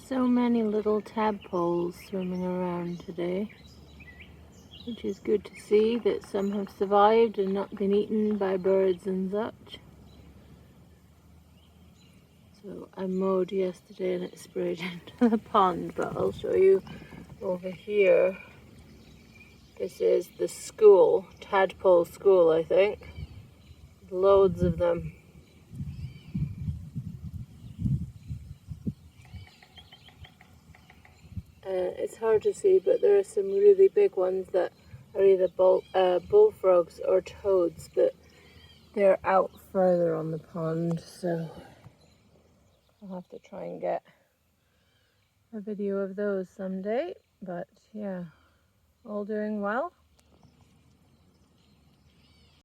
So many little tadpoles swimming around today, which is good to see that some have survived and not been eaten by birds and such. So I mowed yesterday and it sprayed into the pond, but I'll show you over here. This is the school, tadpole school, I think. Loads of them. It's hard to see, but there are some really big ones that are either bullfrogs or toads, but they're out further on the pond, so I'll have to try and get a video of those someday. But yeah, all doing well.